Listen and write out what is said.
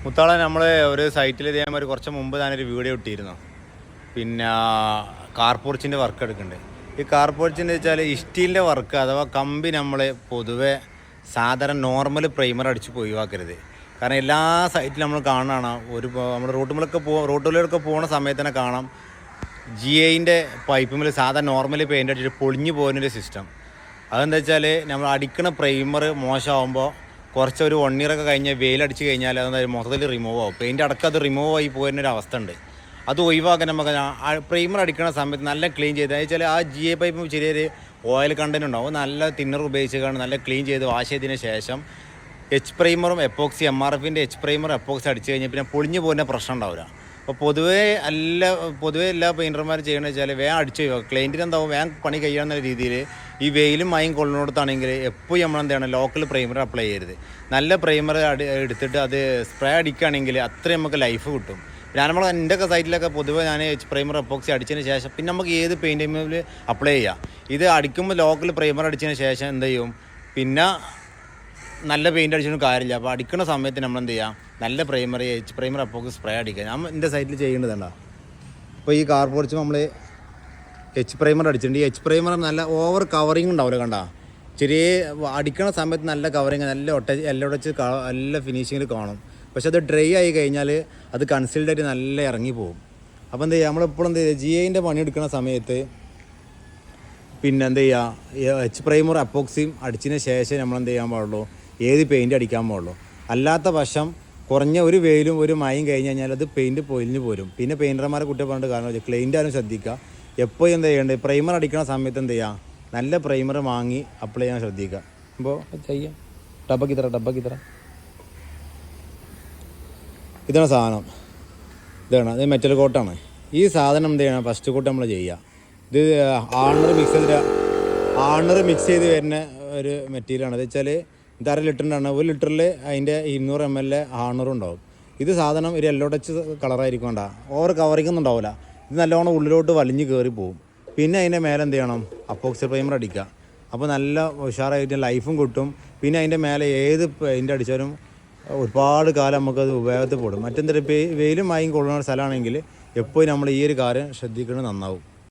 മുത്താളെ നമ്മൾ ഒരു സൈറ്റിൽ ഇതേമാതിരി കുറച്ച് മുമ്പ് ഞാനൊരു വീഡിയോ ഇട്ടിരുന്നു. പിന്നെ കാർപോർച്ചിൻ്റെ വർക്ക് എടുക്കുന്നുണ്ട്. ഈ കാർപോർച്ചിൻ്റെ വെച്ചാൽ സ്റ്റീലിൻ്റെ വർക്ക് അഥവാ കമ്പി നമ്മൾ പൊതുവെ സാധാരണ നോർമൽ പ്രൈമർ അടിച്ച് ഒഴിവാക്കരുത്. കാരണം എല്ലാ സൈറ്റിലും നമ്മൾ കാണുന്നതാണ്. നമ്മൾ റോട്ടിലൊക്കെ പോകുന്ന സമയത്ത് തന്നെ കാണാം GIൻ്റെ പൈപ്പിൽ സാധാരണ നോർമൽ പെയിൻ്റ് അടിച്ചിട്ട് പൊളിഞ്ഞു പോകുന്നൊരു സിസ്റ്റം. അതെന്താ വെച്ചാൽ നമ്മൾ അടിക്കണ പ്രൈമർ മോശമാകുമ്പോൾ കുറച്ച് ഒരു 1 ഇയർ ഒക്കെ കഴിഞ്ഞ് വെയിലടിച്ച് കഴിഞ്ഞാൽ അതെന്താ മൊത്തത്തിൽ റിമൂവ് ആവും. പെയിൻ്റ് അടക്കം അത് റിമൂവ് ആയി പോകുന്നൊരു അവസ്ഥ ഉണ്ട്. അത് ഒഴിവാക്കാൻ നമുക്ക് പ്രൈമർ അടിക്കുന്ന സമയത്ത് നല്ല ക്ലീൻ ചെയ്ത് വെച്ചാൽ ആ GI പൈപ്പ് ചെറിയൊരു ഓയിൽ കണ്ടന്റ് ഉണ്ടാവും. നല്ല തിന്നർ ഉപയോഗിച്ച് നല്ല ക്ലീൻ ചെയ്ത് വാഷ് ചെയ്തതിന് ശേഷം പ്രൈമറും എപ്പോക്സി MRFൻ്റെ പ്രൈമറും എപ്പോക്സി അടിച്ച് കഴിഞ്ഞാൽ പിന്നെ പൊളിഞ്ഞു പോകുന്ന പ്രശ്നം ഉണ്ടാവില്ല. അപ്പോൾ പൊതുവേ എല്ലാ പെയിൻറ്റർമാരും ചെയ്യണമെന്ന് വെച്ചാൽ വേഗം അടിച്ച് കഴിയുക. ക്ലൈൻറ്റിന് എന്താവും വേഗം പണി കഴിയാവുന്ന രീതിയിൽ ഈ വെയിലും മയം കൊള്ളുന്നിടത്താണെങ്കിൽ എപ്പോഴും നമ്മളെന്താണ് ലോക്കൽ പ്രൈമർ അപ്ലൈ ചെയ്യരുത്. നല്ല പ്രൈമർ എടുത്തിട്ട് അത് സ്പ്രേ അടിക്കുകയാണെങ്കിൽ അത്രയും നമുക്ക് ലൈഫ് കിട്ടും. നമ്മൾ എൻ്റെ ഒക്കെ സൈറ്റിലൊക്കെ പൊതുവേ ഞാൻ പ്രൈമർ എപ്പോക്സി അടിച്ചതിന് ശേഷം പിന്നെ നമുക്ക് ഏത് പെയിൻറ്റിങ്ങിൽ അപ്ലൈ ചെയ്യാം. ഇത് അടിക്കുമ്പോൾ ലോക്കൽ പ്രൈമർ അടിച്ചതിന് ശേഷം എന്ത് ചെയ്യും, പിന്നെ നല്ല പെയിൻ്റ് അടിച്ചൊന്നും കാര്യമില്ല. അപ്പോൾ അടിക്കുന്ന സമയത്ത് നമ്മൾ എന്ത് ചെയ്യാം, നല്ല പ്രൈമർ എപ്പോക്സി സ്പ്രേ അടിക്കുക. ഞാൻ എൻ്റെ സൈറ്റിൽ ചെയ്യേണ്ടതുണ്ടോ. അപ്പോൾ ഈ കാർപോർച്ച് നമ്മൾ പ്രൈമർ അടിച്ചിട്ടുണ്ട്. ഈ പ്രൈമർ നല്ല ഓവർ കവറിങ് ഉണ്ടാവില്ല, കണ്ട ചെറിയ അടിക്കണ സമയത്ത് നല്ല കവറിങ്, നല്ല എല്ലൊടച്ച് നല്ല ഫിനിഷിങ്ങിൽ കാണും. പക്ഷെ അത് ഡ്രൈ ആയി കഴിഞ്ഞാൽ അത് കൺസീൽഡായിട്ട് നല്ല ഇറങ്ങി പോകും. അപ്പോൾ എന്ത് ചെയ്യുക, നമ്മളെപ്പോഴും എന്ത് ചെയ്യുക, GIൻ്റെ പണി എടുക്കുന്ന സമയത്ത് പിന്നെ എന്ത് ചെയ്യുക, പ്രൈമർ എപ്പോക്സിയും അടിച്ചതിന് ശേഷം നമ്മളെന്ത് ചെയ്യാൻ പാടുള്ളൂ, ഏത് പെയിൻറ്റ് അടിക്കാൻ പാടുള്ളൂ. അല്ലാത്ത പക്ഷം കുറഞ്ഞ ഒരു വെയിലും ഒരു മഴയും കഴിഞ്ഞ് കഴിഞ്ഞാൽ അത് പെയിൻറ്റ് പൊലിഞ്ഞ് പോരും. പിന്നെ പെയിൻറ്റർമാരെ കുട്ടി പറഞ്ഞിട്ട് കാരണം ക്ലൈൻ്റ് ആരും ശ്രദ്ധിക്കുക. എപ്പോഴും എന്ത് ചെയ്യേണ്ടത്, പ്രൈമർ അടിക്കുന്ന സമയത്ത് എന്ത് ചെയ്യുക, നല്ല പ്രൈമർ വാങ്ങി അപ്ലൈ ചെയ്യാൻ ശ്രദ്ധിക്കുക. അപ്പോൾ ചെയ്യാം. ഡബ്ബക്കിത്ര ഇതാണ് സാധനം. അത് മെറ്റൽ കോട്ടാണ്. ഈ സാധനം എന്ത് ചെയ്യണം, ഫസ്റ്റ് കോട്ട് നമ്മൾ ചെയ്യുക. ഇത് ആണർ മിക്സ് ചെയ്ത് വരുന്ന ഒരു മെറ്റീരിയലാണ്. അത് വെച്ചാൽ ഇത് 1/2 ലിറ്ററിൻ്റെയാണ്. 1 ലിറ്ററിൽ അതിൻ്റെ 200 ml ആണറും ഉണ്ടാവും. ഇത് സാധനം ഒരു യെല്ലോ ടച്ച് കളറായിരിക്കും, വേണ്ട ഓവർ കവറിങ് ഒന്നും ഉണ്ടാവില്ല. ഇത് നല്ലോണം ഉള്ളിലോട്ട് വലിഞ്ഞ് കയറി പോകും. പിന്നെ അതിൻ്റെ മേലെ എന്ത് ചെയ്യണം, അപ്പോക്സി പ്രൈമർ അടിക്കുക. അപ്പോൾ നല്ല ഉഷാറായിട്ട് ലൈഫും കിട്ടും. പിന്നെ അതിൻ്റെ മേലെ ഏത് പെയിൻ്റ് അടിച്ചാലും ഒരുപാട് കാലം നമുക്കത് ഉപയോഗത്തിൽ പെടും. മറ്റെന്തൊരു വെയിലും മഴയും കൊള്ളുന്ന സ്ഥലമാണെങ്കിൽ എപ്പോഴും നമ്മൾ ഈ ഒരു കാര്യം ശ്രദ്ധിക്കുന്നത് നന്നാവും.